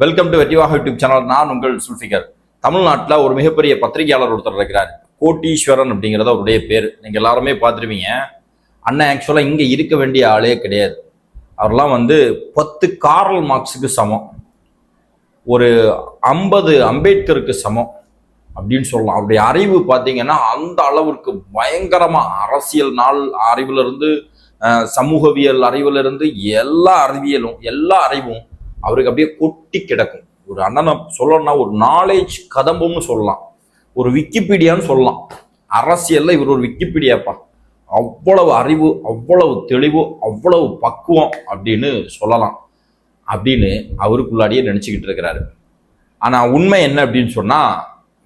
Welcome to Vetrivaga YouTube channel. நான் உங்கள் சுல்ஃபிகர். தமிழ்நாட்டில் ஒரு மிகப்பெரிய பத்திரிகையாளர் ஒருத்தர் இருக்கிறார். கோட்டீஸ்வரன் அப்படிங்கிறத அவருடைய பேர். நீங்கள் எல்லாருமே பார்த்துருவீங்க. அண்ணன் ஆக்சுவலாக இங்கே இருக்க வேண்டிய ஆளே கிடையாது. அவர்லாம் 10 கார்ல் மார்க்ஸுக்கு சமம், ஒரு 50 அம்பேத்கருக்கு சமம் அப்படின்னு சொல்லலாம். அவருடைய அறிவு பார்த்தீங்கன்னா அந்த அளவிற்கு பயங்கரமாக அரசியல் அறிவிலிருந்து சமூகவியல் அறிவிலிருந்து எல்லா அறிவும் அவருக்கு அப்படியே கொட்டி கிடக்கும். ஒரு அண்ணனை சொல்லணும்னா ஒரு நாலேஜ் கதம்பும்னு சொல்லலாம், ஒரு விக்கிபீடியான்னு சொல்லலாம். அரசியல்ல இவர் ஒரு விக்கிபீடியாப்பா. அவ்வளவு அறிவு, அவ்வளவு தெளிவு, அவ்வளவு பக்குவம் அப்படின்னு சொல்லலாம் அப்படின்னு அவருக்குள்ளாடியே நினைச்சுக்கிட்டு இருக்கிறாரு. ஆனா உண்மை என்ன அப்படின்னு சொன்னா,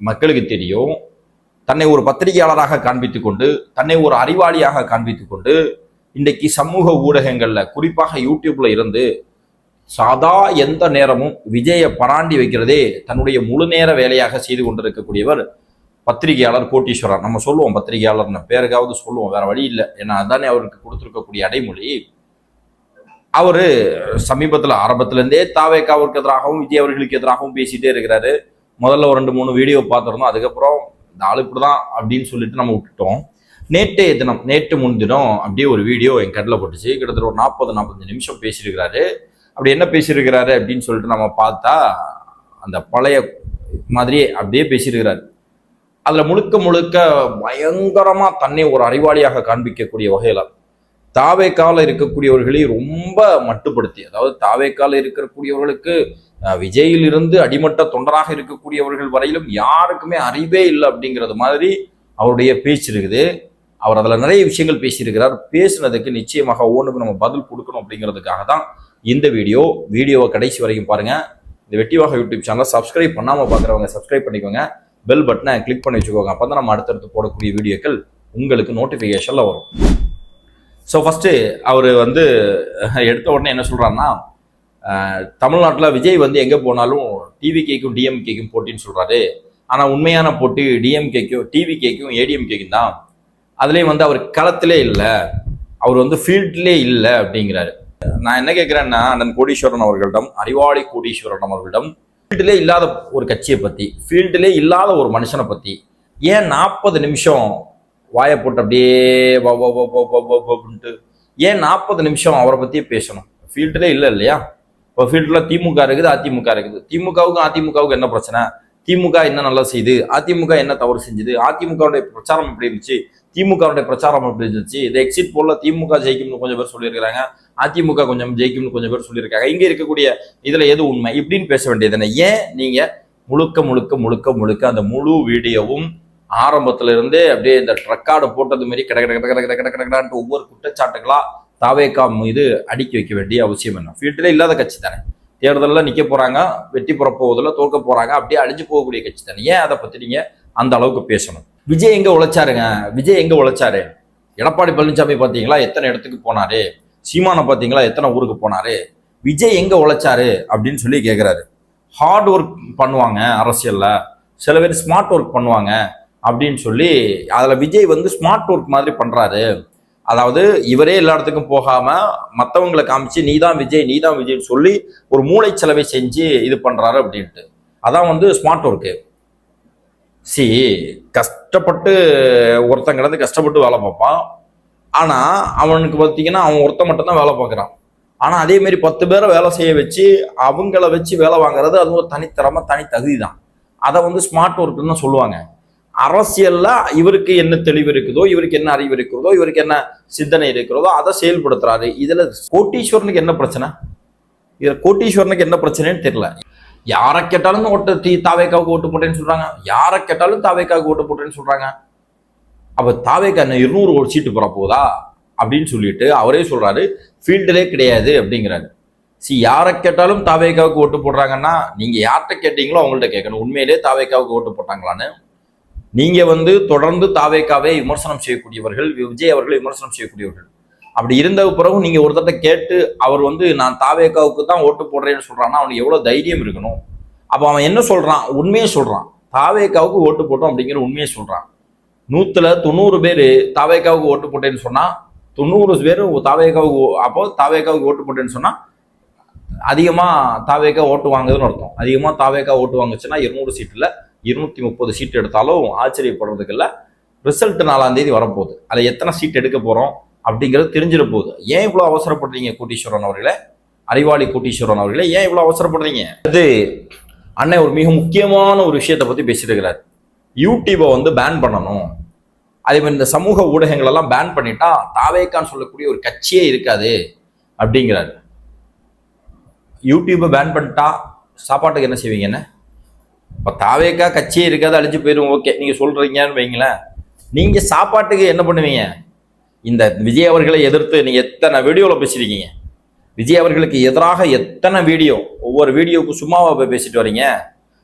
மக்களுக்கு தெரியும், தன்னை ஒரு பத்திரிகையாளராக காண்பித்துக் கொண்டு, தன்னை ஒரு அறிவாளியாக காண்பித்துக் கொண்டு, இன்றைக்கு சமூக ஊடகங்கள்ல குறிப்பாக யூடியூப்ல இருந்து சாதா எந்த நேரமும் விஜயை பராண்டி வைக்கிறதே தன்னுடைய முழு நேர வேலையாக செய்து கொண்டிருக்கக்கூடியவர் பத்திரிகையாளர் கோட்டீஸ்வரன். நம்ம சொல்லுவோம் பத்திரிகையாளர்னு பேருக்காவது சொல்லுவோம், வேற வழி இல்லை. ஏன்னா அதுதானே அவருக்கு கொடுத்துருக்கக்கூடிய அடைமொழி. அவரு சமீபத்தில் ஆரம்பத்திலேருந்தே தாவேக்காவிற்கு எதிராகவும் விஜய் அவர்களுக்கு எதிராகவும் பேசிட்டே இருக்கிறாரு. முதல்ல ஒரு 2-3 வீடியோ பார்த்துருந்தோம். அதுக்கப்புறம் இந்த ஆள் இப்படிதான் அப்படின்னு சொல்லிட்டு நம்ம விட்டுட்டோம். நேற்று முன்தினம் அப்படியே ஒரு வீடியோ என் கண்ணில் போட்டுச்சு. கிட்டத்தட்ட ஒரு 40-45 நிமிஷம் பேசியிருக்கிறாரு. அப்படி என்ன பேசியிருக்கிறாரு அப்படின்னு சொல்லிட்டு நம்ம பார்த்தா, அந்த பழைய மாதிரியே அப்படியே பேசியிருக்கிறாரு. அதுல முழுக்க பயங்கரமா தன்னை ஒரு அறிவாளியாக காண்பிக்கக்கூடிய வகையில தாவேக்கால இருக்கக்கூடியவர்களை ரொம்ப மட்டுப்படுத்தி, அதாவது தாவேக்கால இருக்கக்கூடியவர்களுக்கு விஜயிலிருந்து அடிமட்ட தொண்டராக இருக்கக்கூடியவர்கள் வரையிலும் யாருக்குமே அறிவே இல்லை அப்படிங்கிறது மாதிரி அவருடைய பேச்சு இருக்குது. அவர் அதில் நிறைய விஷயங்கள் பேசியிருக்கிறார். பேசுனதுக்கு நிச்சயமாக ஒவ்வொன்றுக்கும் நம்ம பதில் கொடுக்கணும் அப்படிங்கிறதுக்காக தான் இந்த வீடியோவை கடைசி வரைக்கும் பாருங்க. இந்த வெற்றிவாக யூடியூப் சேனலை சப்ஸ்கிரைப் பண்ணாமல் பார்க்குறவங்க சப்ஸ்கிரைப் பண்ணிக்கோங்க, பெல் பட்டனை கிளிக் பண்ணி வச்சுக்கோங்க. அப்போ தான் நம்ம அடுத்தடுத்து போடக்கூடிய வீடியோக்கள் உங்களுக்கு நோட்டிஃபிகேஷனில் வரும். ஸோ ஃபஸ்ட்டு அவர் எடுத்த உடனே என்ன சொல்கிறாருன்னா, தமிழ்நாட்டில் விஜய் எங்கே போனாலும் டிவிகேக்கும் டிஎம்கேக்கும் போட்டின்னு சொல்கிறாரு. ஆனால் உண்மையான போட்டி டிஎம்கேக்கும் டிவிகேக்கும் ஏடிஎம்கேக்கும் தான். அதுலேயும் அவர் களத்திலே இல்லை, அவர் ஃபீல்ட்லே இல்லை அப்படிங்கிறாரு. நான் என்ன கேட்குறேன்னா, அண்ணன் கோடீஸ்வரன் அவர்களிடம், அறிவாளி கோடீஸ்வரன் அவர்களிடம் ஃபீல்டிலே இல்லாத ஒரு கட்சியை பற்றி, ஃபீல்டிலே இல்லாத ஒரு மனுஷனை பற்றி ஏன் 40 நிமிஷம் வாயை போட்டு அப்படியே ஏன் 40 நிமிஷம் அவரை பற்றியே பேசணும்? ஃபீல்டிலே இல்லை இல்லையா? இப்போ ஃபீல்டில் திமுக இருக்குது, அதிமுக இருக்குது. திமுகவுக்கும் அதிமுகவுக்கும் என்ன பிரச்சனை? திமுக என்ன நல்லா செய்யுது, அதிமுக என்ன தவறு செஞ்சுது, அதிமுகவுடைய பிரச்சாரம் எப்படி இருந்துச்சு, திமுகவுடைய பிரச்சாரம் எப்படி இருந்துச்சு. இந்த எக்ஸிட் போல திமுக ஜெயிக்கும்னு கொஞ்சம் பேர் சொல்லியிருக்கிறாங்க, அதிமுக கொஞ்சம் ஜெயிக்கும்னு கொஞ்சம் பேர் சொல்லியிருக்காங்க. இங்கே இருக்கக்கூடிய இதில் எது உண்மை இப்படின்னு பேச வேண்டியது. ஏன் நீங்கள் முழுக்க அந்த முழு வீடியோவும் ஆரம்பத்துல இருந்தே அப்படியே இந்த ட்ரக்கார்டு போட்டது மாதிரி கடகடான்ட்டு ஒவ்வொரு குற்றச்சாட்டுகளா தாவேக்கா மீது அடுக்கி வைக்க வேண்டிய அவசியம் என்ன? ஃபீல்டில் இல்லாத கட்சி தானே, தேர்தலில் நிற்க போறாங்க, வெற்றி பெற போவதில்ல, தோற்க போறாங்க, அப்படியே அழிஞ்சு போகக்கூடிய கட்சி தானே. ஏன் அதை பத்தி நீங்க அந்த அளவுக்கு பேசணும்? விஜய் எங்க உழைச்சாருங்க? விஜய் எங்க உழைச்சாரு? எடப்பாடி பழனிசாமி பார்த்தீங்களா எத்தனை இடத்துக்கு போனாரு? சீமானை பார்த்தீங்களா எத்தனை ஊருக்கு போனாரு? விஜய் எங்க உழைச்சாரு அப்படின்னு சொல்லி கேட்கிறாரு. ஹார்ட் ஒர்க் பண்ணுவாங்க அரசியல்ல, சில பேர் ஸ்மார்ட் ஒர்க் பண்ணுவாங்க அப்படின்னு சொல்லி அதுல விஜய் ஸ்மார்ட் ஒர்க் மாதிரி பண்றாரு. அதாவது இவரே எல்லா இடத்துக்கும் போகாம மற்றவங்களை காமிச்சு நீதான் விஜய்னு சொல்லி ஒரு மூளை செலவை செஞ்சு இது பண்றாரு அப்படின்ட்டு. அதான் ஸ்மார்ட் ஒர்க்கு. கஷ்டப்பட்டு ஒருத்தங்கிறது கஷ்டப்பட்டு வேலை பார்ப்பான். ஆனா அவனுக்கு பார்த்தீங்கன்னா அவன் ஒருத்த மட்டும் தான் வேலை பார்க்குறான். ஆனா அதே மாதிரி 10 பேரை வேலை செய்ய வச்சு அவங்கள வச்சு வேலை வாங்குறது அது ஒரு தனித்திறமை, தனி தகுதி தான். அதை ஸ்மார்ட் ஒர்க்குன்னு தான் சொல்லுவாங்க. அரசியல்ல இவருக்கு என்ன தெளிவு இருக்குதோ, இவருக்கு என்ன அறிவு இருக்கிறதோ, இவருக்கு என்ன சிந்தனை இருக்கிறதோ அதை செயல்படுத்துறாரு. இதுல கோட்டீஸ்வரனுக்கு என்ன பிரச்சனை? இதுல கோட்டீஸ்வரனுக்கு என்ன பிரச்சனைன்னு தெரியல. யாரை கேட்டாலும் தாவேக்காவுக்கு ஓட்டு போட்டேன்னு சொல்றாங்க, யாரை கேட்டாலும் தாவேக்காவுக்கு ஓட்டு போட்டேன்னு சொல்றாங்க. அப்ப தாவேக்கா என்ன 200 சீட்டு பெற போதா அப்படின்னு சொல்லிட்டு அவரே சொல்றாரு, ஃபீல்டிலே கிடையாது அப்படிங்கிறாரு. யாரை கேட்டாலும் தாவேக்காவுக்கு ஓட்டு போடுறாங்கன்னா நீங்க யார்கிட்ட கேட்டீங்களோ அவங்கள்ட்ட கேட்கணும், உண்மையிலே தாவேக்காவுக்கு ஓட்டு போட்டாங்களான்னு. நீங்க தொடர்ந்து தாவேக்காவை விமர்சனம் செய்யக்கூடியவர்கள், விஜய் அவர்களை விமர்சனம் செய்யக்கூடியவர்கள். அப்படி இருந்த பிறகு நீங்க ஒரு தடவை கேட்டு அவர் நான் தாவேக்காவுக்கு தான் ஓட்டு போடுறேன்னு சொல்றான்னா அவனுக்கு எவ்வளவு தைரியம் இருக்கணும்? அப்ப அவன் என்ன சொல்றான்? உண்மையே சொல்றான், தாவேக்காவுக்கு ஓட்டு போட்டோம் அப்படிங்கிற உண்மையை சொல்றான். 100ல் 90 பேர் தாவேக்காவுக்கு ஓட்டு போட்டேன்னு சொன்னா 90 பேர் தாவேக்காவுக்கு, அப்போ தாவேக்காவுக்கு ஓட்டு போட்டேன்னு சொன்னா அதிகமாக தாவேக்கா ஓட்டு வாங்குதுன்னு அர்த்தம். அதிகமாக தாவேக்கா ஓட்டு வாங்குச்சுன்னா 200 சீட்டில் 230 சீட் எடுத்தாலும் ஆச்சரியப்படுறதுக்கு இல்லை. ரிசல்ட் 4ஆம் தேதி வரப்போகுது. அதில் எத்தனை சீட் எடுக்க போகிறோம் அப்படிங்கிறது தெரிஞ்சிட போகுது. ஏன் இவ்வளோ அவசரப்படுறீங்க கோட்டீஸ்வரன் அவர்களே, அறிவாளி கோட்டீஸ்வரன் அவர்களே, ஏன் இவ்வளோ அவசரப்படுறீங்க? அது அண்ணன் ஒரு மிக முக்கியமான ஒரு விஷயத்தை பற்றி பேசிட்டு இருக்கிறார். யூடியூபை வந்து பேன் பண்ணணும், அதே மாதிரி இந்த சமூக ஊடகங்கள் எல்லாம் பேன் பண்ணிட்டா தாவேக்கான்னு சொல்லக்கூடிய ஒரு கட்சியே இருக்காது அப்படிங்கிறாரு. யூடியூபை பேன் பண்ணிட்டா சாப்பாட்டுக்கு என்ன செய்வீங்கன்னு? இப்போ தாவேக்கா கட்சியே இருக்காது, அழிஞ்சு போயிடும். ஓகே, நீங்கள் சொல்கிறீங்கன்னு வைங்களேன். நீங்கள் சாப்பாட்டுக்கு என்ன பண்ணுவீங்க? இந்த விஜய் அவர்களை எதிர்த்து நீங்கள் எத்தனை வீடியோவில் பேசியிருக்கீங்க? விஜய் அவர்களுக்கு எதிராக எத்தனை வீடியோ, ஒவ்வொரு வீடியோவுக்கு சும்மாவாக போய் பேசிட்டு வரீங்க.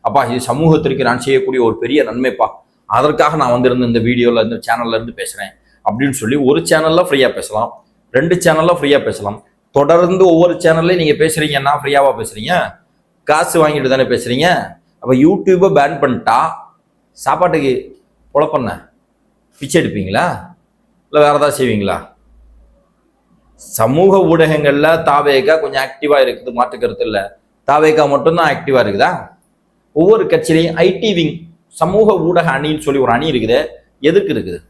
அப்பா இது சமூகத்திற்கு நான் செய்யக்கூடிய ஒரு பெரிய நன்மைப்பா, அதற்காக நான் வந்திருந்து இந்த வீடியோவில் இந்த சேனல்ல இருந்து பேசுகிறேன் அப்படின்னு சொல்லி ஒரு சேனலில் ஃப்ரீயாக பேசலாம், 2 சேனலில் ஃப்ரீயாக பேசலாம். தொடர்ந்து ஒவ்வொரு சேனல்லையும் நீங்கள் பேசுகிறீங்கன்னா ஃப்ரீயாவாக பேசுகிறீங்க, காசு வாங்கிட்டு தானே பேசுகிறீங்க. அப்போ யூடியூப்பை பேன் பண்ணிட்டா சாப்பாட்டுக்கு பொழப்பண்ண பிச்சை எடுப்பீங்களா, இல்லை வேறு ஏதாவது செய்வீங்களா? சமூக ஊடகங்களில் தாவேக்கா கொஞ்சம் ஆக்டிவாக இருக்குது, மாற்றுக்கிறது இல்லை. தாவேக்கா மட்டும்தான் ஆக்டிவாக இருக்குதா? ஒவ்வொரு கட்சியிலையும் ஐடி விங், சமூக ஊடக அணின்னு சொல்லி ஒரு அணி இருக்குது. எதுக்கு இருக்குது?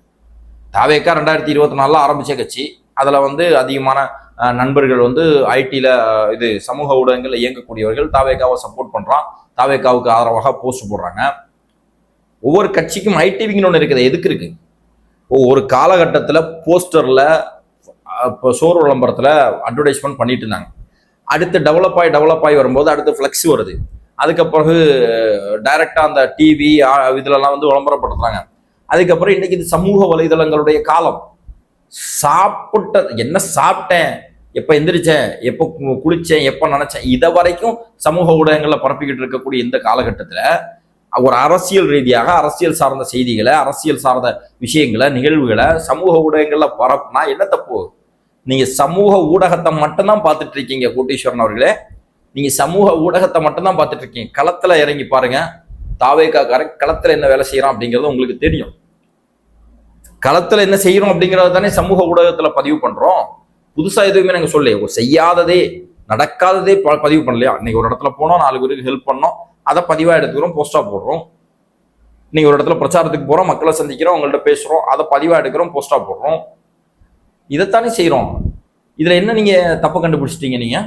தாவேக்கா 2024 ஆரம்பித்த கட்சி. அதில் வந்து அதிகமான நண்பர்கள் வந்து ஐடியில் இது சமூக ஊடகங்களில் இயங்கக்கூடியவர்கள் தாவேக்காவை சப்போர்ட் பண்ணுறான், தாவேக்காவுக்கு ஆதரவாக போஸ்ட் போடுறாங்க. ஒவ்வொரு கட்சிக்கும் ஐடி விங்னு ஒன்று இருக்குது. எதுக்கு இருக்கு? ஒரு காலகட்டத்தில் போஸ்டரில் இப்போ சோறு விளம்பரத்தில் அட்வர்டைஸ்மெண்ட் பண்ணிட்டு இருந்தாங்க. அடுத்து டெவலப் ஆகி வரும்போது அடுத்து ஃப்ளெக்ஸ் வருது. அதுக்கு பிறகு டைரக்டாக அந்த டிவி இதுலலாம் வந்து விளம்பரப்படுத்துறாங்க. அதுக்கப்புறம் இன்னைக்கு இது சமூக வலைதளங்களுடைய காலம். சாப்பிட்ட என்ன சாப்பிட்டேன், எப்போ எந்திரிச்சேன், எப்போ குளிச்சேன், எப்போ நினைச்சேன், இதை வரைக்கும் சமூக ஊடகங்களில் பரப்பிக்கிட்டு இருக்கக்கூடிய இந்த காலகட்டத்தில் ஒரு அரசியல் ரீதியாக அரசியல் சார்ந்த செய்திகளை, அரசியல் சார்ந்த விஷயங்களை, நிகழ்வுகளை சமூக ஊடகங்களில் பரப்புனா என்ன தப்பு? நீங்க சமூக ஊடகத்தை மட்டும்தான் பார்த்துட்டு இருக்கீங்க கோட்டீஸ்வரன் அவர்களே. நீங்க சமூக ஊடகத்தை மட்டும்தான் பார்த்துட்டு இருக்கீங்க. களத்துல இறங்கி பாருங்க, தாவேக்காரன் களத்துல என்ன வேலை செய்யறான் அப்படிங்கிறது உங்களுக்கு தெரியும். களத்துல என்ன செய்யறோம் அப்படிங்கறத தானே சமூக ஊடகத்துல பதிவு பண்றோம். புதுசா எதுவுமே நாங்க சொல்ல, செய்யாததே நடக்காததே பதிவு பண்ணலையா? இன்னைக்கு ஒரு இடத்துல போனோம், 4 பேருக்கு ஹெல்ப் பண்ணோம், அதை பதிவா எடுத்துக்கிறோம், போஸ்டா போடுறோம். நீங்க ஒரு இடத்துல பிரச்சாரத்துக்கு போறோம், மக்களை சந்திக்கிறோம், அவங்கள்ட்ட பேசுறோம், அதை பதிவா எடுக்கிறோம், போஸ்டா போடுறோம். இதைத்தானே செய்யறோம். இதுல என்ன நீங்க தப்பு கண்டுபிடிச்சிட்டீங்க? நீங்க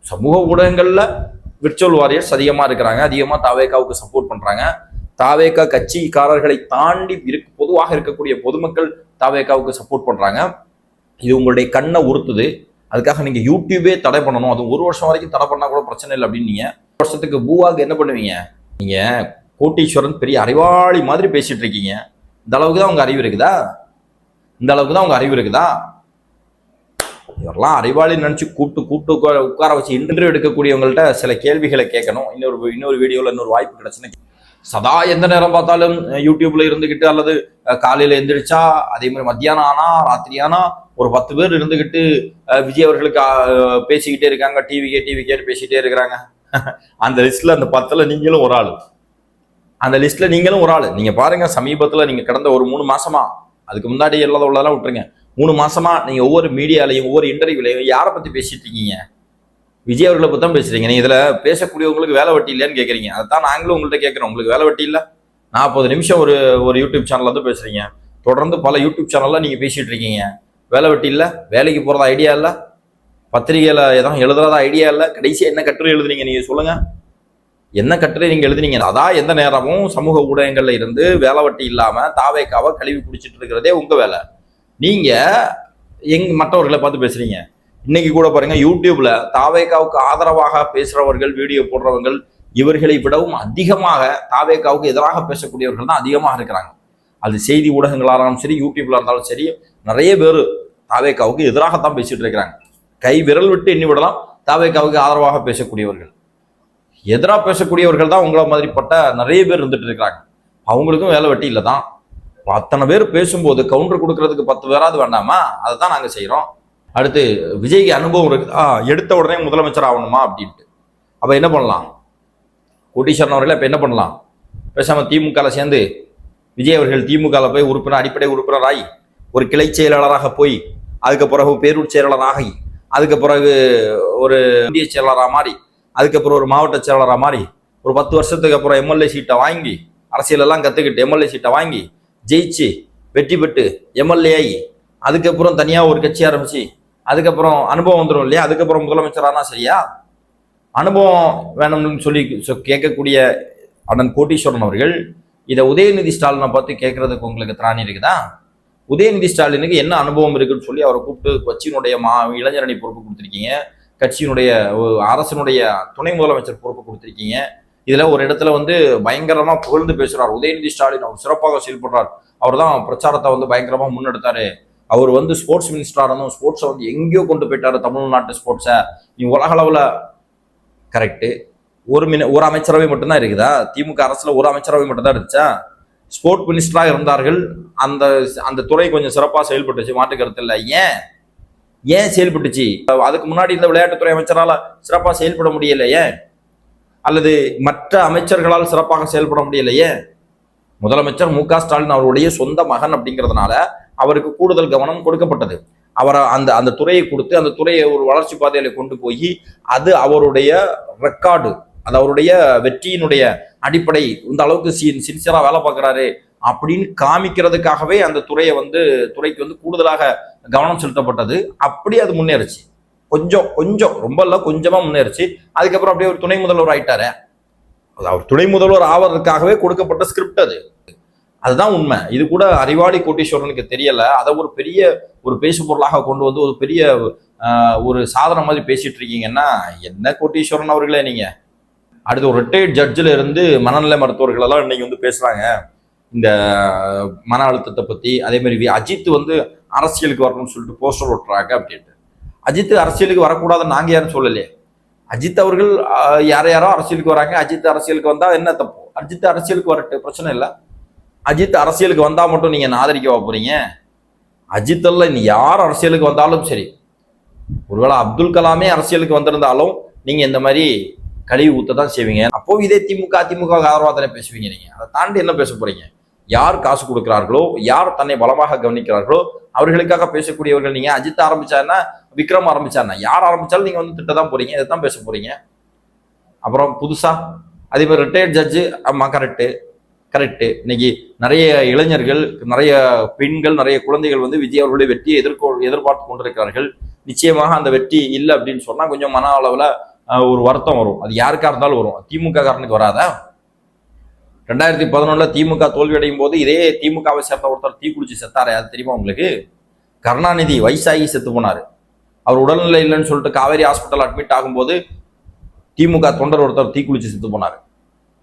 சமூக ஊடகங்கள்ல விர்ச்சுவல் வாரியர்ஸ் அதிகமா இருக்கிறாங்க, அதிகமா தாவேக்காவுக்கு சப்போர்ட் பண்றாங்க. தாவேக்கா கட்சிக்காரர்களை தாண்டி பொதுவாக இருக்கக்கூடிய பொதுமக்கள் தாவேக்காவுக்கு சப்போர்ட் பண்றாங்க. இது உங்களுடைய கண்ணை உறுத்துது. அதுக்காக நீங்க யூடியூபே தடை பண்ணணும், அது 1 வருஷம் வரைக்கும் தடை பண்ணா கூட பிரச்சனை இல்லை அப்படின்னு நீங்க வருஷத்துக்கு பூவாக்கு என்ன பண்ணுவீங்க? நீங்க கோட்டீஸ்வரன் பெரிய அறிவாளி மாதிரி பேசிட்டு இருக்கீங்க. இந்த அளவுக்கு தான் உங்க அறிவு இருக்குதா? இந்த அளவுக்கு தான் உங்க அறிவு இருக்குதா? இவரெல்லாம் அறிவாளி நினைச்சு கூப்பிட்டு உட்கார வச்சு இன்டர்வியூ எடுக்கக்கூடியவங்கள்ட்ட சில கேள்விகளை கேட்கணும். இன்னொரு வீடியோவில் இன்னொரு வாய்ப்பு கிடைச்சுன்னா, சதா எந்த நேரம் பார்த்தாலும் யூடியூப்ல இருந்துகிட்டு அல்லது காலையில எந்திரிச்சா அதே மாதிரி மத்தியானம் ஆனா ராத்திரி ஆனா ஒரு 10 பேர் இருந்துகிட்டு விஜய் அவர்களுக்கு பேசிக்கிட்டே இருக்காங்க, டிவிக்கே பேசிக்கிட்டே இருக்கிறாங்க. அந்த லிஸ்ட்ல அந்த 10ல நீங்களும் ஒரு ஆளு. அந்த லிஸ்ட்ல நீங்களும் ஒரு ஆளு. நீங்க பாருங்க, சமீபத்துல நீங்க கடந்த ஒரு 3 மாசமா, அதுக்கு முன்னாடி உள்ளதெல்லாம் விட்டுருங்க, 3 மாசமா நீங்க ஒவ்வொரு மீடியாலையும் ஒவ்வொரு இன்டர்வியூலையும் யாரை பத்தி பேசிட்டு இருக்கீங்க? விஜய் அவர்களை பத்தி தான் பேசுறீங்க. நீங்க இதுல பேசக்கூடியவங்களுக்கு வேலை வெட்டி இல்லையான்னு கேட்குறீங்க. அதான் நாங்களும் உங்கள்கிட்ட கேட்குறோம், உங்களுக்கு வேலை வெட்டி இல்லை? 40 நிமிஷம் ஒரு யூடியூப் சேனல்ல வந்து பேசுறீங்க, தொடர்ந்து பல யூடியூப் சேனல்ல நீங்க பேசிட்டு இருக்கீங்க. வேலை வெட்டி இல்லை, வேலைக்கு போறதா ஐடியா இல்லை, பத்திரிகையில எதாவது எழுதுறதா ஐடியா இல்லை. கடைசியா என்ன கட்டுரை எழுதுனீங்க நீங்க சொல்லுங்க? என்ன கட்டுரை நீங்க எழுதுனீங்க? அதான் எந்த நேரமும் சமூக ஊடகங்கள்ல இருந்து வேலை வெட்டி இல்லாம தாவேக்காவை கழுவி குடிச்சிட்டு இருக்கிறதே உங்க வேலை. நீங்க மற்றவர்களை பார்த்து பேசுறீங்க. இன்னைக்கு கூட பாருங்க, யூடியூப்ல தாவேக்காவுக்கு ஆதரவாக பேசுறவர்கள், வீடியோ போடுறவர்கள் இவர்களை விடவும் அதிகமாக தாவேக்காவுக்கு எதிராக பேசக்கூடியவர்கள் தான் அதிகமாக இருக்கிறாங்க. அது செய்தி ஊடகங்களாக இருந்தாலும் சரி, யூடியூப்ல இருந்தாலும் சரி, நிறைய பேர் தாவேக்காவுக்கு எதிராகத்தான் பேசிட்டு இருக்கிறாங்க. கை விரல் விட்டு எண்ணி விடலாம் தாவேக்காவுக்கு ஆதரவாக பேசக்கூடியவர்கள். எதிராக பேசக்கூடியவர்கள் தான் உங்களை மாதிரிப்பட்ட நிறைய பேர் இருந்துட்டு இருக்கிறாங்க. அவங்களுக்கும் வேலை வெட்டி இல்லை தான். அத்தனை பேர் பேசும்போது கவுண்டர் கொடுக்கறதுக்கு 10 பேராது வேண்டாமா? அதை தான் நாங்கள் செய்கிறோம். அடுத்து விஜய்க்கு அனுபவம் இருக்கு, எடுத்த உடனே முதலமைச்சர் ஆகணுமா அப்படின்ட்டு. அப்போ என்ன பண்ணலாம்? கோட்டீஸ்வரன் அவர்களே இப்போ என்ன பண்ணலாம்? பேசாம திமுகவில் சேர்ந்து விஜய் அவர்கள் திமுகவில் போய் அடிப்படை உறுப்பினராகி ஒரு கிளை செயலாளராக போய் அதுக்கு பிறகு பேரூர் செயலாளராகி அதுக்கு பிறகு ஒரு இந்திய செயலராக மாறி, அதுக்கப்புறம் ஒரு மாவட்ட செயலராக மாறி, ஒரு 10 வருஷத்துக்கு அப்புறம் எம்எல்ஏ சீட்டை வாங்கி, அரசியலெல்லாம் கற்றுக்கிட்டு எம்எல்ஏ சீட்டை வாங்கி ஜெயிச்சு வெற்றி பெற்று எம்எல்ஏ ஆகி, அதுக்கப்புறம் தனியாக ஒரு கட்சி ஆரம்பிச்சு, அதுக்கப்புறம் அனுபவம் வந்துடும் இல்லையா, அதுக்கப்புறம் முதலமைச்சரானா சரியா? அனுபவம் வேணும்னு சொல்லி கேட்கக்கூடிய அண்ணன் கோட்டீஸ்வரன் அவர்கள் இதை உதயநிதி ஸ்டாலினை பார்த்து கேட்கறதுக்கு உங்களுக்கு திராணி இருக்குதா? உதயநிதி ஸ்டாலினுக்கு என்ன அனுபவம் இருக்குன்னு சொல்லி அவரை கூப்பிட்டு கட்சியினுடைய இளைஞரணி பொறுப்பு கொடுத்துருக்கீங்க, கட்சியினுடைய அரசனுடைய துணை முதலமைச்சர் பொறுப்பு கொடுத்துருக்கீங்க. இதுல ஒரு இடத்துல வந்து பயங்கரமா புகழ்ந்து பேசுறார் உதயநிதி ஸ்டாலின், அவர் சிறப்பாக செயல்படுறார், அவர் தான் பிரச்சாரத்தை வந்து பயங்கரமா முன்னெடுத்தாரு, அவர் வந்து ஸ்போர்ட்ஸ் மினிஸ்டரா இருந்தும் ஸ்போர்ட்ஸை வந்து எங்கேயோ கொண்டு போயிட்டாரு, தமிழ்நாட்டு ஸ்போர்ட்ஸை உலக அளவுல. கரெக்டு. ஒரு அமைச்சரவை மட்டும்தான் இருக்குதா? திமுக அரசுல ஒரு அமைச்சரவை மட்டும்தான் இருந்துச்சா? ஸ்போர்ட் மினிஸ்டராக இருந்தார்கள், அந்த அந்த துறை கொஞ்சம் சிறப்பாக செயல்பட்டுச்சு, மாற்று கருத்து இல்லை. ஏன் செயல்பட்டுச்சு? அதுக்கு முன்னாடி இந்த விளையாட்டுத்துறை அமைச்சரால் சிறப்பாக செயல்பட முடியலையே, அல்லது மற்ற அமைச்சர்களால் சிறப்பாக செயல்பட முடியலையே? முதலமைச்சர் மு க ஸ்டாலின் அவருடைய சொந்த மகன் அப்படிங்கிறதுனால அவருக்கு கூடுதல் கவனம் கொடுக்கப்பட்டது. அவரை அந்த அந்த துறையை கொடுத்து அந்த துறையை ஒரு வளர்ச்சி பாதையில கொண்டு போய் அது அவருடைய ரெக்கார்டு, அது அவருடைய வெற்றியினுடைய அடிப்படை, இந்த அளவுக்கு சின்சியரா வேலை பார்க்கிறாரு அப்படின்னு காமிக்கிறதுக்காகவே அந்த துறைக்கு வந்து கூடுதலாக கவனம் செலுத்தப்பட்டது. அப்படி அது முன்னேறுச்சு, கொஞ்சம் ரொம்ப இல்லை, கொஞ்சமா முன்னேறுச்சு. அதுக்கப்புறம் அப்படியே ஒரு துணை முதல்வர் ஆயிட்டாரு. அவர் துணை முதல்வர் ஆவதற்காகவே கொடுக்கப்பட்ட ஸ்கிரிப்ட் அது. அதுதான் உண்மை. இது கூட அறிவாளி கோட்டீஸ்வரனுக்கு தெரியல. அதை ஒரு பெரிய ஒரு பேசு பொருளாக கொண்டு வந்து ஒரு பெரிய ஒரு சாதனை மாதிரி பேசிட்டு இருக்கீங்கன்னா என்ன கோட்டீஸ்வரன் அவர்களே நீங்க? அடுத்து ஒரு ரிட்டையர்ட் ஜட்ஜில் இருந்து மனநல மருத்துவர்கள் எல்லாம் இன்னைக்கு வந்து பேசுறாங்க இந்த மன அழுத்தத்தை பத்தி. அதே மாதிரி அஜித் வந்து அரசியலுக்கு வரணும்னு சொல்லிட்டு போஸ்டர் ஓட்டுறாங்க அப்படின்ட்டு. அஜித் அரசியலுக்கு வரக்கூடாதுன்னு நாங்க யாரும் சொல்லலையே. அஜித் அவர்கள் யாரோ அரசியலுக்கு வராங்க, அஜித் அரசியலுக்கு வந்தா என்ன தப்பு? அஜித் அரசியலுக்கு வரட்டு, பிரச்சனை இல்லை. அஜித் அரசியலுக்கு வந்தா மட்டும் நீங்க ஆதரிக்கவா போறீங்க? அஜித் அல்ல, இனி யார் அரசியலுக்கு வந்தாலும் சரி, ஒருவேளை அப்துல் கலாமே அரசியலுக்கு வந்திருந்தாலும் நீங்க இந்த மாதிரி கழிவு ஊத்ததான் செய்வீங்க. அப்போ இதே அதிமுக ஆதரவா தானே பேசுவீங்க. நீங்க அதை தாண்டி என்ன பேச போறீங்க? யார் காசு கொடுக்கிறார்களோ, யார் தன்னை பலமாக கவனிக்கிறார்களோ அவர்களுக்காக பேசக்கூடியவர்கள். நீங்க அஜித் ஆரம்பிச்சாருன்னா, விக்ரம் ஆரம்பிச்சாருன்னா, யார் ஆரம்பிச்சாலும் நீங்க வந்து திட்டதான் போறீங்க, இதைத்தான் பேச போறீங்க. அப்புறம் புதுசா அதே மாதிரி ரிட்டையர்ட் ஜட்ஜு, ஆமா கரெக்டு. இன்னைக்கு நிறைய இளைஞர்கள், நிறைய பெண்கள், நிறைய குழந்தைகள் வந்து விஜய் அவர்களுடைய வெற்றியை எதிர்பார்த்து கொண்டிருக்கிறார்கள். நிச்சயமாக அந்த வெற்றி இல்லை அப்படின்னு சொன்னா கொஞ்சம் மன அளவுல ஒரு வருத்தம் வரும். அது யாருக்கா இருந்தாலும் வரும், திமுக காரனுக்கு வராதா? 2011 திமுக தோல்வி அடையும் போது இதே திமுகவை சேர்ந்த ஒருத்தர் தீக்குளிச்சு செத்தாரே, அது தெரியுமா உங்களுக்கு? கருணாநிதி வயசாகி செத்து போனாரு. அவர் உடல்நிலை இல்லைன்னு சொல்லிட்டு காவேரி ஹாஸ்பிட்டல் அட்மிட் ஆகும்போது திமுக தொண்டர் ஒருத்தர் தீக்குளிச்சு செத்து போனாரு.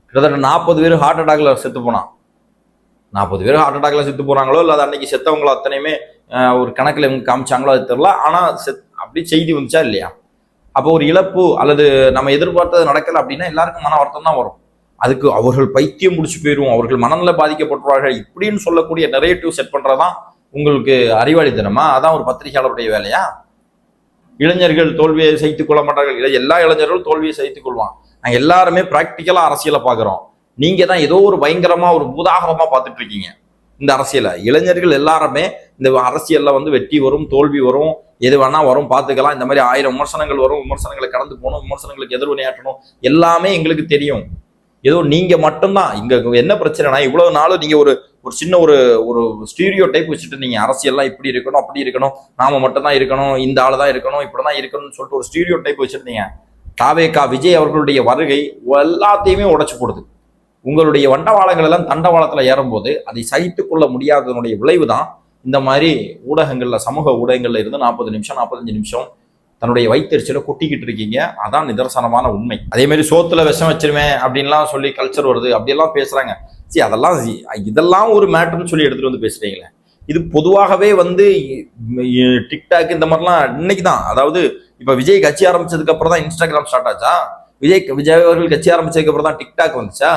கிட்டத்தட்ட 40 பேர் ஹார்ட் அட்டாக்ல செத்து போனான். 40 பேர் ஹார்ட் அட்டாக்ல செத்து போறாங்களோ இல்லை அன்னைக்கு செத்தவங்களோ அத்தனையுமே ஒரு கணக்கில் இவங்க காமிச்சாங்களோ அது தெரியல. ஆனா அப்படி செய்தி வந்துச்சா இல்லையா? அப்போ ஒரு இழப்பு அல்லது நம்ம எதிர்பார்த்தது நடக்கல அப்படின்னா எல்லாருக்கும் மன வருத்தம் தான் வரும். அதுக்கு அவர்கள் பைத்தியம் முடிச்சு போயிடுவோம், அவர்கள் மனநல பாதிக்கப்பட்டுவார்கள் இப்படின்னு சொல்லக்கூடிய நரேட்டிவ் செட் பண்றதான் உங்களுக்கு அறிவாளித்தனமா? அதான் ஒரு பத்திரிகையாளருடைய வேலையா? இளைஞர்கள் தோல்வியை சகித்துக் கொள்ள மாட்டார்கள். எல்லா இளைஞர்களும் தோல்வியை சகித்துக் கொள்வான். நாங்க எல்லாருமே பிராக்டிக்கலா அரசியலை பாக்குறோம். நீங்க தான் ஏதோ ஒரு பயங்கரமா ஒரு பூதாகரமா பார்த்துட்டு இருக்கீங்க இந்த அரசியலை. இளைஞர்கள் எல்லாருமே இந்த அரசியல்ல வந்து வெற்றி வரும், தோல்வி வரும், எது வேணா வரும், பார்த்துக்கலாம். இந்த மாதிரி 1000 விமர்சனங்கள் வரும், விமர்சனங்களை கடந்து போகணும், விமர்சனங்களுக்கு எதிர்வினையாற்றணும், எல்லாமே எங்களுக்கு தெரியும். ஏதோ நீங்க மட்டும்தான் இங்க என்ன பிரச்சனைனா, இவ்வளவு நாளும் நீங்க ஒரு சின்ன ஒரு ஸ்டீரியோ டைப் வச்சுட்டு நீங்க அரசியல்லாம் இப்படி இருக்கணும், அப்படி இருக்கணும், நாம மட்டும் தான் இருக்கணும், இந்த ஆளு தான் இருக்கணும், இப்படிதான் இருக்கணும்னு சொல்லிட்டு ஒரு ஸ்டீரியோ டைப் வச்சிருந்தீங்க. தாவேகா விஜய் அவர்களுடைய வருகை எல்லாத்தையுமே உடைச்சு போடுது. உங்களுடைய வண்டவாளங்கள் எல்லாம் தண்டவாளத்துல ஏறும்போது அதை சகித்துக் கொள்ள முடியாததனுடைய விளைவு தான் இந்த மாதிரி ஊடகங்கள்ல, சமூக ஊடகங்கள்ல இருந்து 40 நிமிஷம் 45 நிமிஷம் தன்னுடைய வயிற்றுச்சல கொட்டிக்கிட்டு இருக்கீங்க. அதான் நிதர்சனமான உண்மை. அதே மாதிரி சோத்துல விஷம் வச்சிருவேன் அப்படின்லாம் சொல்லி கல்ச்சர் வருது, அப்படியெல்லாம் பேசுறாங்க. இதெல்லாம் ஒரு மேட்டர்னு சொல்லி எடுத்துட்டு வந்து பேசுறீங்களே. இது பொதுவாகவே வந்து டிக்டாக் இந்த மாதிரிலாம் இன்னைக்கு தான், அதாவது இப்ப விஜய் கட்சி ஆரம்பிச்சதுக்கு அப்புறம் தான் இன்ஸ்டாகிராம் ஸ்டார்ட் ஆச்சா? விஜய் அவர்கள் கட்சி ஆரம்பிச்சதுக்கு அப்புறம் தான் டிக்டாக் வந்துச்சா?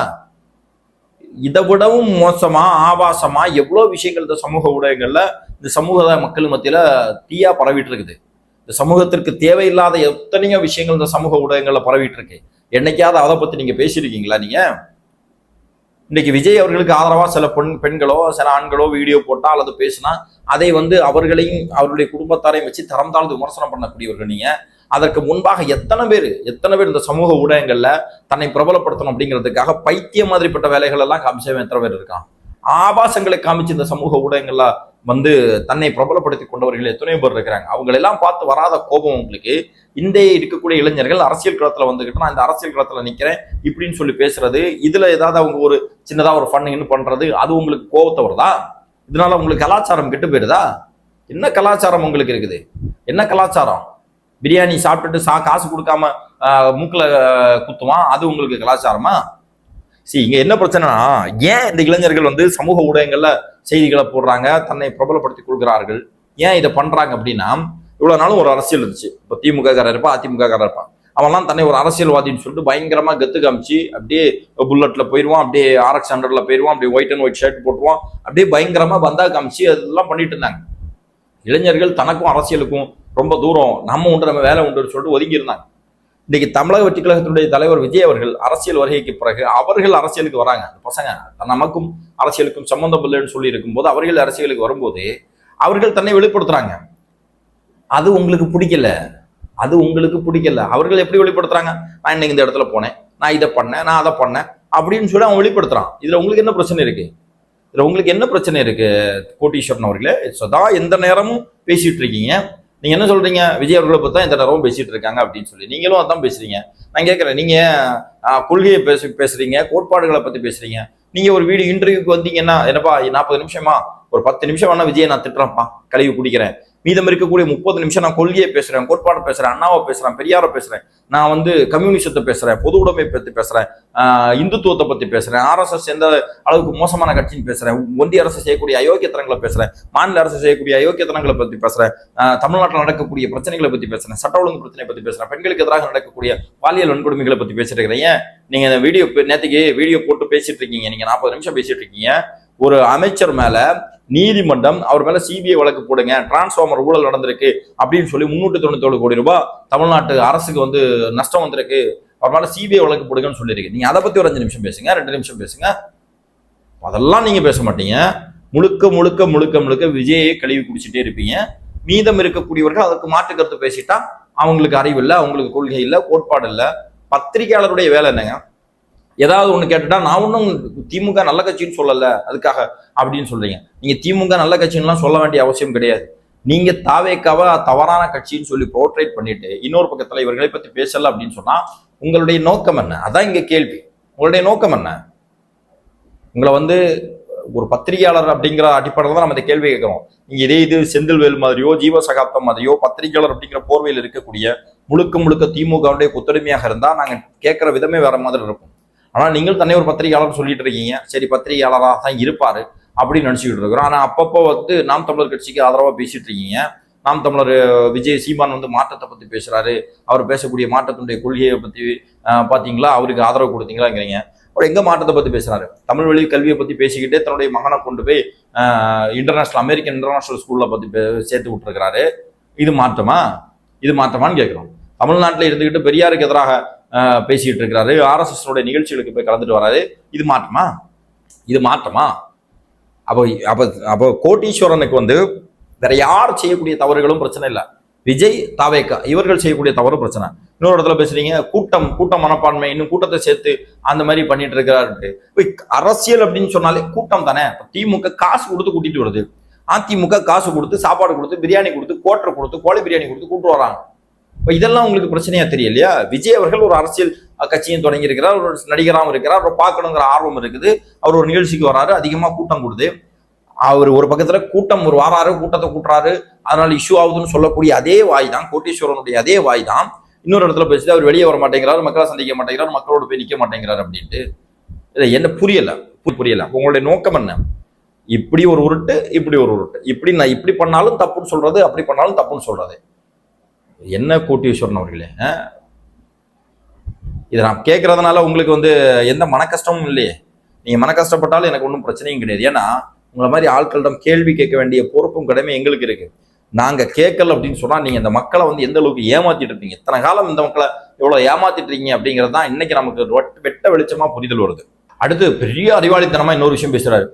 இதை விடவும் மோசமா, ஆபாசமா எவ்வளவு விஷயங்கள் இந்த சமூக ஊடகங்கள்ல, இந்த சமூக மக்கள் மத்தியில தீயா பரவிட்டு இருக்குது. இந்த சமூகத்திற்கு தேவையில்லாத எத்தனையோ விஷயங்கள் இந்த சமூக ஊடகங்கள்ல பரவிட்டு இருக்கு. என்னைக்காவது அதை பத்தி நீங்க பேசியிருக்கீங்களா? நீங்க இன்னைக்கு விஜய் அவர்களுக்கு ஆதரவா சில பெண்களோ சில ஆண்களோ வீடியோ போட்டா அல்லது பேசினா அதை அவர்களையும் அவருடைய குடும்பத்தாரையும் வச்சு தரம் தாழ்ந்து விமர்சனம் பண்ணக்கூடியவர்கள் நீங்க. அதற்கு முன்பாக எத்தனை பேர் இந்த சமூக ஊடகங்கள்ல தன்னை பிரபலப்படுத்தணும் அப்படிங்கிறதுக்காக பைத்தியம் மாதிரிப்பட்ட வேலைகள் எல்லாம் காமிச்சவன் எத்தனை பேர் இருக்கான். ஆபாசங்களை காமிச்சு இந்த சமூக ஊடகங்கள்ல தன்னை பிரபலப்படுத்தி கொண்டவர்கள் எத்தனையோ பேர் இருக்கிறாங்க. அவங்களெல்லாம் பார்த்து வராத கோபம் உங்களுக்கு இந்த இருக்கக்கூடிய இளைஞர்கள் அரசியல் களத்துல வந்துகிட்டு நான் இந்த அரசியல் களத்துல நிக்கிறேன் இப்படின்னு சொல்லி பேசுறது, இதுல ஏதாவது அவங்க ஒரு சின்னதா ஒரு ஃபன்னு பண்றது, அது உங்களுக்கு கோபத்தை வருதா? இதனால உங்களுக்கு கலாச்சாரம் கெட்டு போயிருதா? என்ன கலாச்சாரம் உங்களுக்கு இருக்குது? என்ன கலாச்சாரம்? பிரியாணி சாப்பிட்டுட்டு காசு கொடுக்காம மூக்குல குத்துவான், அது உங்களுக்கு கலாச்சாரமா? இங்க என்ன பிரச்சனைனா, ஏன் இந்த இளைஞர்கள் சமூக ஊடகங்கள்ல செய்திகளை போடுறாங்க, தன்னை பிரபலப்படுத்திக் கொள்கிறார்கள், ஏன் இதை பண்றாங்க அப்படின்னா, இவ்வளவு நாளும் ஒரு அரசியல் இருந்துச்சு. இப்போ திமுக காரர் இருப்பான், அதிமுக காரர் இருப்பான், அவன்லாம் தன்னை ஒரு அரசியல்வாதின்னு சொல்லிட்டு பயங்கரமா கத்து காமிச்சு அப்படியே புல்லட்ல போயிடுவான், அப்படியே RX 100ல போயிடுவான், அப்படியே ஒயிட் அண்ட் ஒயிட் ஷர்ட் போட்டுருவான், அப்படியே பயங்கரமா பந்தா காமிச்சு அதெல்லாம் பண்ணிட்டு இருந்தாங்க. இளைஞர்கள் தனக்கும் அரசியலுக்கும் ரொம்ப தூரம், நம்ம உண்டு நம்ம வேலை உண்டுன்னு சொல்லிட்டு ஒதுங்கி இருந்தாங்க. இன்னைக்கு தமிழக வெற்றி கழகத்தினுடைய தலைவர் விஜய் அவர்கள் அரசியல் வருகைக்கு பிறகு அவர்கள் அரசியலுக்கு வராங்க. பசங்க நமக்கும் அரசியலுக்கும் சம்பந்தம் இல்லைன்னு சொல்லி இருக்கும்போது அவர்கள் அரசியலுக்கு வரும்போது அவர்கள் தன்னை வெளிப்படுத்துறாங்க. அது உங்களுக்கு பிடிக்கல. அவர்கள் எப்படி வெளிப்படுத்துறாங்க? நான் இன்னைக்கு இந்த இடத்துல போனேன், நான் இதை பண்ணேன், நான் அதை பண்ணேன் அப்படின்னு சொல்லி அவன் வெளிப்படுத்துறான். இதுல உங்களுக்கு என்ன பிரச்சனை இருக்கு? கோட்டீஸ்வரன் அவர்களே, சதா எந்த நேரமும் பேசிட்டு இருக்கீங்க. நீங்க என்ன சொல்றீங்க? விஜய் அவர்களை பத்தி தான் இந்த நேரமும் பேசிட்டு இருக்காங்க அப்படின்னு சொல்லி நீங்களும் அதான் பேசுறீங்க. நான் கேட்கறேன், நீங்க கொள்கையை பேசுறீங்க, கோட்பாடுகளை பத்தி பேசுறீங்க. நீங்க ஒரு வீடியோ இன்டர்வியூக்கு வந்தீங்கன்னா என்னப்பா 40 நிமிஷமா ஒரு 10 நிமிஷம் வேணா விஜய் நான் திட்டுறேன்ப்பா, கழுவி குடிக்கிறேன், மீதம் இருக்கக்கூடிய 30 நிமிஷம் நான் கொள்கையை பேசுறேன், கோட்பாடு பேசுறேன், அண்ணாவை பேசுறேன், பெரியாரை பேசுறேன், நான் கம்யூனிசத்தை பேசுறேன், பொது உடைமை பத்தி பேசுறேன், இந்துத்துவத்தை பத்தி பேசுறேன், RSS எந்த அளவுக்கு மோசமான கட்சின்னு பேசுறேன், ஒன்றிய அரசு செய்யக்கூடிய அயோக்கியத்தனங்களை பேசுறேன், மாநில அரசு செய்யக்கூடிய அயோக்கியத்தனங்களை பத்தி பேசுறேன், தமிழ்நாட்டில் நடக்கக்கூடிய பிரச்சனைகளை பத்தி பேசுறேன், சட்ட ஒழுங்கு பிரச்சனை பத்தி பேசுறேன், பெண்களுக்கு எதிராக நடக்கக்கூடிய பாலியல் வன்கொடுமைகளை பத்தி பேசிட்டு இருக்கிறீங்க. நீங்க இந்த நேற்றுக்கு வீடியோ போட்டு பேசிட்டு இருக்கீங்க, நீங்க 40 நிமிஷம் பேசிட்டு இருக்கீங்க. ஒரு அமைச்சர் மேல நீதிமன்றம் அவர் மேல CBI வழக்கு போடுங்க, டிரான்ஸ்ஃபார்மர் ஊழல் நடந்திருக்கு அப்படின்னு சொல்லி 397 கோடி ரூபாய் தமிழ்நாட்டு அரசுக்கு நஷ்டம் வந்திருக்கு, அவர் மேல CBI வழக்கு போடுங்கன்னு சொல்லியிருக்கு. நீங்க அதை பத்தி ஒரு 5 நிமிஷம் பேசுங்க, 2 நிமிஷம் பேசுங்க. அதெல்லாம் நீங்க பேச மாட்டீங்க. முழுக்க விஜயை கழுவி குடிச்சிட்டே இருப்பீங்க. மீதம் இருக்கக்கூடியவர்கள் அதற்கு மாற்று கருத்து பேசிட்டா அவங்களுக்கு அறிவு இல்லை, அவங்களுக்கு கொள்கை இல்லை, கோட்பாடு இல்லை. பத்திரிகையாளருடைய வேலை என்னங்க? ஏதாவது ஒண்ணு கேட்டுட்டா நான் ஒன்றும் திமுக நல்ல கட்சின்னு சொல்லல அதுக்காக அப்படின்னு சொல்றீங்க. நீங்க திமுக நல்ல கட்சின்னுலாம் சொல்ல வேண்டிய அவசியம் கிடையாது. நீங்க தாவேக்காவ தவறான கட்சின்னு சொல்லி போர்ட்ரேட் பண்ணிட்டு இன்னொரு பக்கத்துல இவர்களை பத்தி பேசல அப்படின்னு சொன்னா உங்களுடைய நோக்கம் என்ன? அதான் இங்க கேள்வி. உங்களுடைய நோக்கம் என்ன? உங்களை ஒரு பத்திரிகையாளர் அப்படிங்கிற அடிப்படையில் தான் நம்ம இந்த கேள்வி கேட்கிறோம். நீங்க இது செந்தில்வேல் மாதிரியோ ஜீவசகாப்தம் மாதிரியோ பத்திரிகையாளர் அப்படிங்கிற போர்வையில் இருக்கக்கூடிய முழுக்க திமுகவுடைய கொத்தடிமையாக இருந்தா நாங்க கேட்கிற விதமே வேற மாதிரி இருக்கும். ஆனா நீங்கள் தன்னை ஒரு பத்திரிகையாளர் சொல்லிட்டு இருக்கீங்க. சரி, பத்திரிகையாளராக தான் இருப்பாரு அப்படின்னு நினைச்சுக்கிட்டு இருக்கிறோம். ஆனா அப்பப்போ நாம் தமிழர் கட்சிக்கு ஆதரவா பேசிட்டு இருக்கீங்க. நாம் தமிழர் விஜய் சீமான் மாற்றத்தை பத்தி பேசுறாரு, அவர் பேசக்கூடிய மாற்றத்தினுடைய கொள்கையை பத்தி பாத்தீங்களா, அவருக்கு ஆதரவு கொடுத்தீங்களாங்கிறீங்க. அவர் எங்க மாற்றத்தை பத்தி பேசுறாரு? தமிழ் வழி கல்வியை பத்தி பேசிக்கிட்டே தன்னுடைய மகனை கொண்டு போய் அமெரிக்கன் இன்டர்நேஷனல் ஸ்கூல்ல பத்தி சேர்த்து விட்டுருக்கிறாரு. இது மாற்றமான்னு கேட்கிறோம். தமிழ்நாட்டில் இருந்துகிட்டு பெரியாருக்கு எதிராக பேசிட்டு இருக்கிறாரு, RSS நிகழ்ச்சிகளுக்கு போய் கலந்துட்டு வராரு. இது மாற்றமா? அப்போ கோட்டீஸ்வரனுக்கு வேற யார் செய்யக்கூடிய தவறுகளும் பிரச்சனை இல்லை. விஜய் தாவேக்கா இவர்கள் செய்யக்கூடிய தவறு பிரச்சனை. இன்னொரு இடத்துல பேசுறீங்க கூட்ட மனப்பான்மை, இன்னும் கூட்டத்தை சேர்த்து அந்த மாதிரி பண்ணிட்டு இருக்கிறாரு. அரசியல் அப்படின்னு சொன்னாலே கூட்டம் தானே. திமுக காசு கொடுத்து கூட்டிட்டு வருது, அதிமுக காசு கொடுத்து சாப்பாடு கொடுத்து பிரியாணி கொடுத்து கோட்டரை கொடுத்து கோழி பிரியாணி கொடுத்து கூட்டு வராங்க. இதெல்லாம் உங்களுக்கு பிரச்சனையா தெரியலையா? விஜய் அவர்கள் ஒரு அரசியல் கட்சியும் தொடங்கி இருக்கிறார், ஒரு நடிகராகவும் இருக்கிறார், ஒரு பார்க்கணுங்கிற ஆர்வம் இருக்குது, அவர் ஒரு நிகழ்ச்சிக்கு வராரு, அதிகமா கூட்டம் கொடுது. அவர் ஒரு பக்கத்துல கூட்டம் ஒரு வாராரு, கூட்டத்தை கூட்டுறாரு, அதனால இஷ்யூ ஆகுதுன்னு சொல்லக்கூடிய அதே வாய் தான் கோட்டீஸ்வரனுடைய அதே வாய் தான் இன்னொரு இடத்துல பேசிட்டு அவர் வெளியே வர மாட்டேங்கிறாரு, மக்களை சந்திக்க மாட்டேங்கிறார், மக்களோட போய் நிற்க மாட்டேங்கிறார் அப்படின்ட்டு. இதை என்ன புரியல. உங்களுடைய நோக்கம் என்ன? இப்படி ஒரு உருட்டு, இப்படி ஒரு உருட்டு, இப்படி நான் இப்படி பண்ணாலும் தப்புன்னு சொல்றது, அப்படி பண்ணாலும் தப்புன்னு சொல்றது. என்ன கோட்டீஸ்வரன் அவர்களே, இதை நான் கேட்கறதுனால உங்களுக்கு எந்த மன கஷ்டமும் இல்லையே. நீங்க மன கஷ்டப்பட்டாலும் எனக்கு ஒன்றும் பிரச்சனையும் கிடையாது. ஏன்னா உங்களை மாதிரி ஆட்களிடம் கேள்வி கேட்க வேண்டிய பொறுப்பும் கடமை எங்களுக்கு இருக்கு. நாங்க கேட்கல அப்படின்னு சொன்னா நீங்க இந்த மக்களை எந்த அளவுக்கு ஏமாத்திட்டு இருப்பீங்க, இத்தனை காலம் இந்த மக்களை எவ்வளவு ஏமாத்திட்டு இருக்கீங்க அப்படிங்கிறது தான் இன்னைக்கு நமக்கு வெட்ட வெளிச்சமா புரிதல் வருது. அடுத்து பெரிய அறிவாளித்தனமா இன்னொரு விஷயம் பேசுறாரு.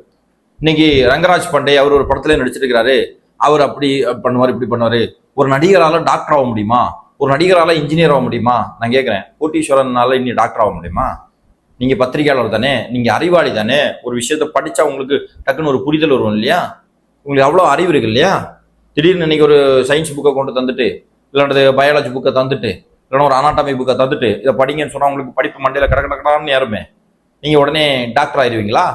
இன்னைக்கு ரங்கராஜ் பாண்டே அவர் ஒரு படத்துல நடிச்சிருக்கிறாரு, அவர் அப்படி பண்ணுவார் இப்படி பண்ணுவாரு. ஒரு நடிகரால டாக்டர் ஆக முடியுமா? ஒரு நடிகரால இன்ஜினியர் ஆக முடியுமா? நான் கேட்கிறேன், கோட்டீஸ்வரனால இன்னி டாக்டர் ஆக முடியுமா? நீங்க பத்திரிகையாளர் தானே, நீங்க அறிவாளி தானே, ஒரு விஷயத்த படிச்சா உங்களுக்கு டக்குன்னு ஒரு புரிதல் வரும் இல்லையா? உங்களுக்கு அவ்வளோ அறிவு இருக்கு இல்லையா? திடீர்னு இன்னைக்கு ஒரு சயின்ஸ் புக்கை கொண்டு தந்துட்டு, இல்லைன்றது பயாலஜி புக்கை தந்துட்டு, இல்லைன்னா ஒரு அனாட்டமி புக்கை தந்துட்டு இதை படிங்கன்னு சொன்னா உங்களுக்கு படிப்பு மண்டையில கடக்கடக்கடான்னு ஏறுமே, நீங்க உடனே டாக்டர் ஆயிருவீங்களா?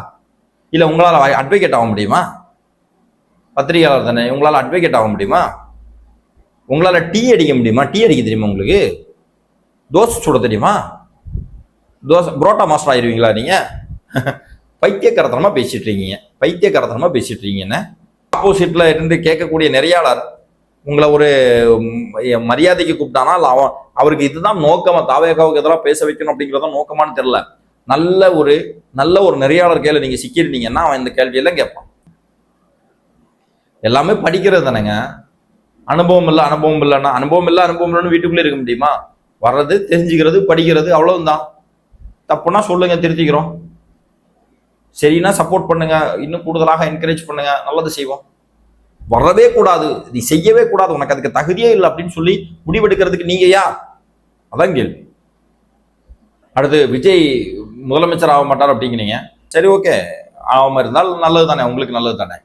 இல்ல உங்களால அட்வொகேட் ஆக முடியுமா? பத்திரிகையாளர் தானே, உங்களால அட்வொகேட் ஆக முடியுமா? உங்களால டீ அடிக்க முடியுமா? டீ அடிக்க தெரியுமா உங்களுக்கு? தோசை சுட தெரியுமா? தோசை புரோட்டா மாஸ்டர் ஆயிருவீங்களா நீங்க? பைத்தியக்காரத்தனமா பேசிட்டு இருக்கீங்க, பைத்தியக்காரத்தனமா பேசிட்டு இருக்கீங்கன்னு ஆப்போசிட்ல இருந்து கேட்கக்கூடிய நெறியாளர் உங்களை ஒரு மரியாதைக்கு கூப்பிட்டானா, அவருக்கு இதுதான் நோக்கமா, தாவேகாவுக்கு எதிராக பேச வைக்கணும் அப்படிங்கிறத நோக்கமானு தெரியல. நல்ல ஒரு நெறியாளர் கையில நீங்க சிக்கிருந்தீங்கன்னா அவன் இந்த கேள்வியெல்லாம் கேட்பான். எல்லாமே படிக்கிறது தானேங்க. அனுபவம் இல்லைன்னா அனுபவம் இல்லைன்னு வீட்டுக்குள்ளே இருக்க முடியுமா? வர்றது தெரிஞ்சுக்கிறது படிக்கிறது அவ்வளவுதான். தப்புனா சொல்லுங்க, திருத்திக்கிறோம். சரின்னா சப்போர்ட் பண்ணுங்க, இன்னும் கூடுதலாக என்கரேஜ் பண்ணுங்க, நல்லது செய்வோம். வரவே கூடாது, நீ செய்யவே கூடாது, உனக்கு அதுக்கு தகுதியே இல்லை அப்படின்னு சொல்லி முடிவெடுக்கிறதுக்கு நீங்க யார்? அதான் கேள்வி. அடுத்து விஜய் முதலமைச்சர் ஆக மாட்டார் அப்படிங்கிறீங்க. சரி, ஓகே, ஆகாம இருந்தால் நல்லது தானே, உங்களுக்கு நல்லது தானே,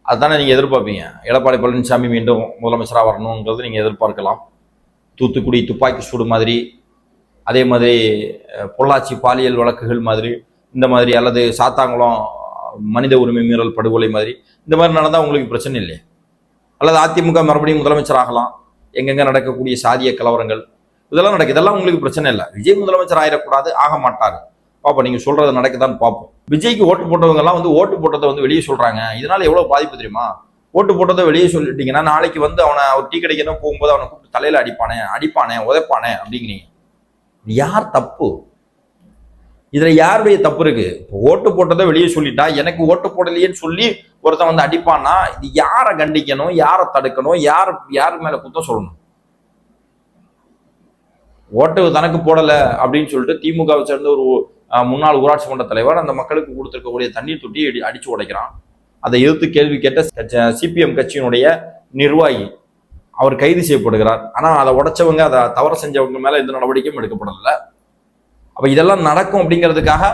அதுதானே நீங்க எதிர்பார்ப்பீங்க. எடப்பாடி பழனிசாமி மீண்டும் முதலமைச்சராக வரணுங்கிறது நீங்க எதிர்பார்க்கலாம். தூத்துக்குடி துப்பாக்கி சூடு மாதிரி, அதே மாதிரி பொள்ளாச்சி பாலியல் வழக்குகள் மாதிரி, இந்த மாதிரி, அல்லது சாத்தாங்குளம் மனித உரிமை மீறல் படுகொலை மாதிரி, இந்த மாதிரி நடந்தால் உங்களுக்கு பிரச்சனை இல்லை. அல்லது அதிமுக மறுபடியும் முதலமைச்சர் ஆகலாம். எங்கெங்க நடக்கக்கூடிய சாதிய கலவரங்கள் இதெல்லாம் நடக்குது, இதெல்லாம் உங்களுக்கு பிரச்சனை இல்லை. விஜய் முதலமைச்சர் ஆயிடக்கூடாது, ஆக மாட்டாரு. பாப்போம், நீங்க சொல்றது நடக்குதான்னு பார்ப்போம். விஜய்க்கு ஓட்டு போட்டவங்க எல்லாம் ஓட்டு போட்டதை வெளியே சொல்றாங்க. இதனால எவ்வளவு பாதிப்பு தெரியுமா? ஓட்டு போட்டதை வெளியே சொல்லிட்டீங்கன்னா நாளைக்கு அவனை ஒரு டீ கடைக்கு போகும்போது அவனை கூப்பிட்டு தலையில அடிப்பானே உதைப்பானே அப்படிங்கிறீங்க. யார் தப்பு? இதுல யாருடைய தப்பு இருக்கு? ஓட்டு போட்டதை வெளியே சொல்லிட்டா, எனக்கு ஓட்டு போடலையேன்னு சொல்லி ஒருத்தன் அடிப்பான்னா, இது யாரை கண்டிக்கணும், யாரை தடுக்கணும், யாரு மேல குத்தம் சொல்லணும்? ஓட்டு தனக்கு போடல அப்படின்னு சொல்லிட்டு திமுகவை சேர்ந்த ஒரு முன்னாள் ஊராட்சி மன்ற தலைவர் அந்த மக்களுக்கு கொடுத்திருக்கக்கூடிய தண்ணீர் தொட்டியை அடிச்சு உடைக்கிறான். அதை எதிர்த்து கேள்வி கேட்ட சிபிஎம் கட்சியினுடைய நிர்வாகி அவர் கைது செய்யப்படுகிறார். ஆனா அதை உடைச்சவங்க, அதை தவறு செஞ்சவங்க மேல எந்த நடவடிக்கையும் எடுக்கப்படல. அப்ப இதெல்லாம் நடக்கும் அப்படிங்கிறதுக்காக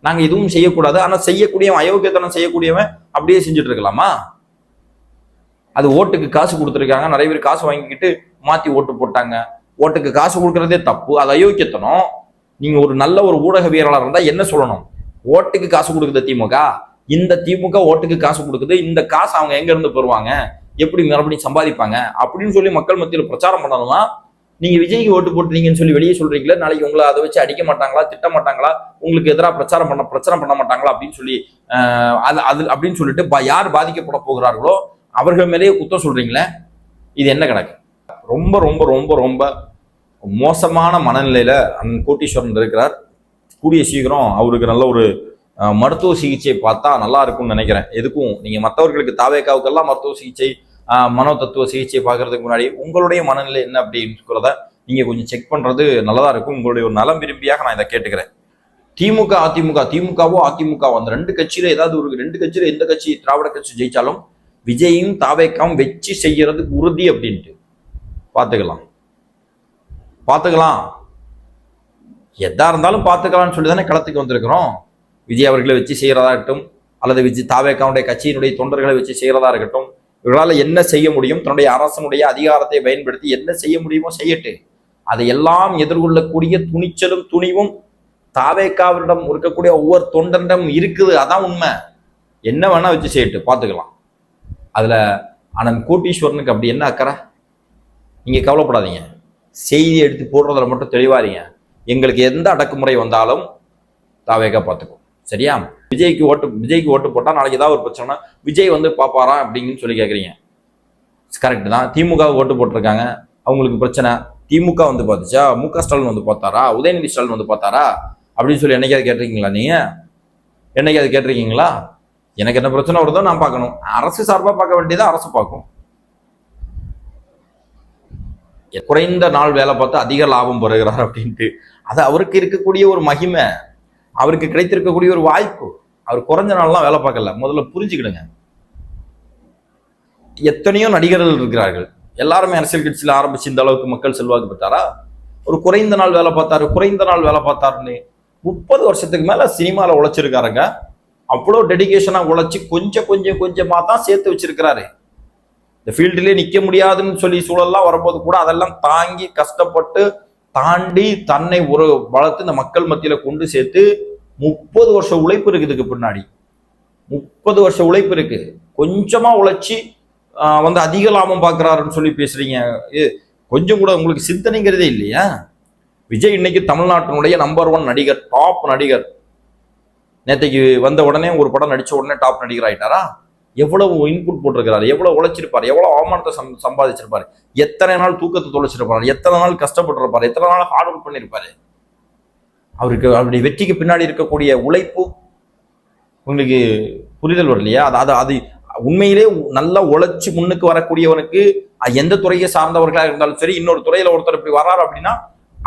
நாங்க எதுவும் செய்யக்கூடாது, ஆனா செய்யக்கூடியவன், அயோக்கியத்தனம் செய்யக்கூடியவன் அப்படியே செஞ்சுட்டு இருக்கலாமா? அது ஓட்டுக்கு காசு கொடுத்துருக்காங்க, நிறைய பேர் காசு வாங்கிக்கிட்டு மாத்தி ஓட்டு போட்டாங்க. ஓட்டுக்கு காசு கொடுக்கறதே தப்பு, அது அயோக்கியத்தனம். நீங்க ஒரு நல்ல ஒரு ஊடகவியலாளர் இருந்தா என்ன சொல்லணும்? ஓட்டுக்கு காசு கொடுக்குது திமுக, இந்த திமுக ஓட்டுக்கு காசு கொடுக்குது, இந்த காசு அவங்க எங்க இருந்து பெறுவாங்க, எப்படி மறுபடியும் சம்பாதிப்பாங்க அப்படின்னு சொல்லி மக்கள் மத்தியில் பிரச்சாரம் பண்ணணும்னா, நீங்க விஜய்க்கு ஓட்டு போட்டுறீங்கன்னு சொல்லி வெளியே சொல்றீங்களே, நாளைக்கு உங்களை அதை வச்சு அடிக்க மாட்டாங்களா, திட்ட மாட்டாங்களா, உங்களுக்கு எதிராக பிரச்சாரம் பண்ண மாட்டாங்களா அப்படின்னு சொல்லி அது அப்படின்னு சொல்லிட்டு யார் பாதிக்கப்பட போகிறார்களோ அவர்கள் மேலேயே குத்தம் சொல்றீங்களே, இது என்ன கணக்கு? ரொம்ப ரொம்ப ரொம்ப ரொம்ப மோசமான மனநிலையில கோட்டீஸ்வரன் இருக்கிறார். கூடிய சீக்கிரம் அவருக்கு நல்ல ஒரு மருத்துவ சிகிச்சை பார்த்தா நல்லா இருக்கும்னு நினைக்கிறேன். எதுக்கும் நீங்க மற்றவர்களுக்கு தாவேக்காவுக்கெல்லாம் மருத்துவ சிகிச்சை, மனோ தத்துவ சிகிச்சை பார்க்கறதுக்கு முன்னாடி உங்களுடைய மனநிலை என்ன அப்படின்றத நீங்க கொஞ்சம் செக் பண்றது நல்லதா இருக்கும். உங்களுடைய ஒரு நலம் விரும்பியாக நான் இதை கேட்டுக்கிறேன். திமுக திமுகவோ அதிமுகவோ அந்த ரெண்டு கட்சியில ஏதாவது ஒரு ரெண்டு கட்சியில எந்த கட்சி திராவிட கட்சி ஜெயிச்சாலும் விஜயும் தாவேக்காவும் வெற்றி செய்யறதுக்கு உறுதி அப்படின்ட்டு பார்த்துக்கலாம். எதா இருந்தாலும் பார்த்துக்கலாம்னு சொல்லி தானே களத்துக்கு வந்திருக்கிறோம். விஜய் அவர்களை வச்சு செய்யறதா இருக்கட்டும், அல்லது விஜய் தாவேக்காவுடைய கட்சியினுடைய தொண்டர்களை வச்சு செய்யறதா இருக்கட்டும், இவர்களால் என்ன செய்ய முடியும், தன்னுடைய அரசனுடைய அதிகாரத்தை பயன்படுத்தி என்ன செய்ய முடியுமோ செய்யட்டு. அதையெல்லாம் எதிர்கொள்ளக்கூடிய துணிச்சலும் துணிவும் தாவேக்காவிடம் இருக்கக்கூடிய ஒவ்வொரு தொண்டரிடம் இருக்குது. அதான் உண்மை. என்ன வேணா வச்சு செய்யட்டு, பார்த்துக்கலாம். அதுல அண்ணன் கோட்டீஸ்வரனுக்கு அப்படி என்ன அக்கறை? நீங்க கவலைப்படாதீங்க, செய்தி எடுத்து போடுறதுல மட்டும் தெளிவாரீங்க. எங்களுக்கு எந்த அடக்குமுறை வந்தாலும் தாவேக்கா பார்த்துக்கும், சரியா? விஜய்க்கு ஓட்டு போட்டா நாளைக்கு ஏதாவது ஒரு பிரச்சனை விஜய் பாப்பாரா அப்படின்னு சொல்லி கேட்குறீங்க. கரெக்ட் தான். திமுக ஓட்டு போட்டிருக்காங்க, அவங்களுக்கு பிரச்சனை. திமுக பார்த்துச்சா? முக ஸ்டாலின் பார்த்தாரா? உதயநிதி ஸ்டாலின் பார்த்தாரா அப்படின்னு சொல்லி என்னைக்காவது கேட்டிருக்கீங்களா? நீங்க என்னைக்காவது கேட்டிருக்கீங்களா? எனக்கு என்ன பிரச்சனை வருதோ நான் பார்க்கணும். அரசு சார்பாக பார்க்க வேண்டியதை அரசு பார்க்கும். குறைந்த நாள் வேலை பார்த்து அதிக லாபம் பெறுகிறார் அப்படின்ட்டு அது அவருக்கு இருக்கக்கூடிய ஒரு மகிமை. அவருக்கு கிடைத்திருக்கக்கூடிய ஒரு வாய்ப்பு. அவர் குறைஞ்ச நாள்லாம் வேலை பார்க்கல. முதல்ல புரிஞ்சுக்கிடுங்க. எத்தனையோ நடிகர்கள் இருக்கிறார்கள். எல்லாருமே அரசியல் கட்சியில ஆரம்பிச்சு இந்த அளவுக்கு மக்கள் செல்வாக்கு பெற்றாரா? ஒரு குறைந்த நாள் வேலை பார்த்தாருன்னு 30 வருஷத்துக்கு மேல சினிமால உழைச்சிருக்காருங்க. அவ்வளோ டெடிகேஷனா உழைச்சி கொஞ்சமா தான் சேர்த்து வச்சிருக்கிறாரு. இந்த ஃபீல்டுலேயே நிக்க முடியாதுன்னு சொல்லி சூழல்லாம் வரும்போது கூட அதெல்லாம் தாங்கி கஷ்டப்பட்டு தாண்டி தன்னை ஒரு வளர்த்து இந்த மக்கள் மத்தியில கொண்டு சேர்த்து 30 வருஷம் உழைப்பு இருக்கு. இதுக்கு பின்னாடி 30 வருஷம் உழைப்பு இருக்கு. கொஞ்சமா உழைச்சி அதிக லாபம் பார்க்கிறாருன்னு சொல்லி பேசுறீங்க. கொஞ்சம் கூட உங்களுக்கு சிந்தனைங்கிறதே இல்லையா? விஜய் இன்னைக்கு தமிழ்நாட்டினுடைய நம்பர் 1 நடிகர், டாப் நடிகர். நேற்றைக்கு வந்த உடனே ஒரு படம் நடிச்ச உடனே டாப் நடிகர் ஆயிட்டாரா? எவ்வளவு இன்புட் போட்டிருக்கிறாரு, எவ்வளவு உழைச்சிருப்பாரு, எவ்வளவு அவமானத்தை சம்பாதிச்சிருப்பாரு, எத்தனை நாள் தூக்கத்தை தொலைச்சிருப்பாரு, எத்தனை நாள் கஷ்டப்பட்டிருப்பாரு, எத்தனை நாள் ஹார்ட் ஒர்க் பண்ணிருப்பாரு. அவருக்கு அவருடைய வெற்றிக்கு பின்னாடி இருக்கக்கூடிய உழைப்பு உங்களுக்கு புரிதல் வரலையா? அது உண்மையிலே நல்லா உழைச்சு முன்னுக்கு வரக்கூடியவனுக்கு எந்த துறையை சார்ந்தவர்களாக இருந்தாலும் சரி, இன்னொரு துறையில ஒருத்தர் இப்படி வர்றாரு அப்படின்னா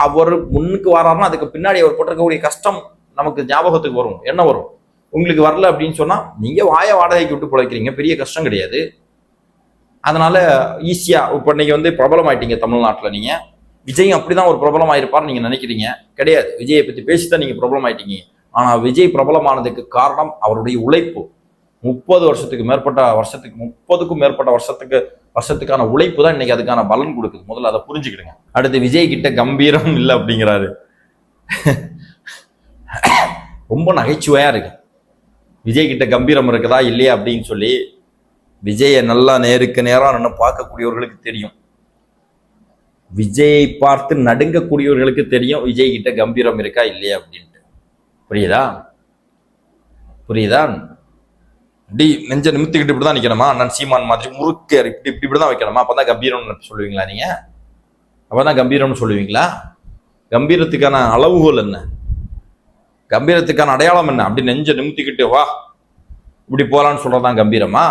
அவர் முன்னுக்கு வர்றாருன்னா அதுக்கு பின்னாடி அவர் போட்டிருக்கக்கூடிய கஷ்டம் நமக்கு ஞாபகத்துக்கு வரும். என்ன வரும்? உங்களுக்கு வரல அப்படின்னு சொன்னா நீங்க வாடகைக்கு விட்டு பிழைக்கிறீங்க, பெரிய கஷ்டம் கிடையாது. அதனால ஈஸியா இப்ப இன்னைக்கு பிரபலம் ஆயிட்டீங்க தமிழ்நாட்டுல. நீங்க விஜயும் அப்படிதான் ஒரு பிரபலம் ஆயிருப்பாரு நீங்க நினைக்கிறீங்க. கிடையாது. விஜயை பத்தி பேசிதான் நீங்க பிரபலம் ஆயிட்டீங்க. ஆனா விஜய் பிரபலமானதுக்கு காரணம் அவருடைய உழைப்பு. 30க்கும் மேற்பட்ட வருஷத்துக்கான உழைப்பு தான் இன்னைக்கு அதுக்கான பலன் கொடுக்குது. முதல்ல அதை புரிஞ்சுக்கிடுங்க. அடுத்து விஜய் கிட்ட கம்பீரம் இல்லை அப்படிங்கிறாரு. ரொம்ப நகைச்சுவையா இருக்கு. விஜய் கிட்ட கம்பீரம் இருக்குதா இல்லையா அப்படின்னு சொல்லி விஜயை நல்லா நேருக்கு நேரம் நின்று பார்க்கக்கூடியவர்களுக்கு தெரியும். விஜயை பார்த்து நடுங்கக்கூடியவர்களுக்கு தெரியும் விஜய் கிட்ட கம்பீரம் இருக்கா இல்லையா அப்படின்ட்டு. புரியுதா? டி நெஞ்ச நிமித்திக்கிட்டு இப்படிதான் நிக்கணுமா? நான் சீமான் மாதிரி முறுக்க இப்படிதான் வைக்கணுமா? அப்பதான் கம்பீரம்னு சொல்லுவீங்களா? நீங்க அப்பதான் கம்பீரம்னு சொல்லுவீங்களா? கம்பீரத்துக்கான அளவுகோல் என்ன? கம்பீரத்துக்கான அடையாளம் என்ன? அப்படி நெஞ்ச நிமித்திக்கிட்டு வா இப்படி போலான்னு சொல்றதான் கம்பீரமா?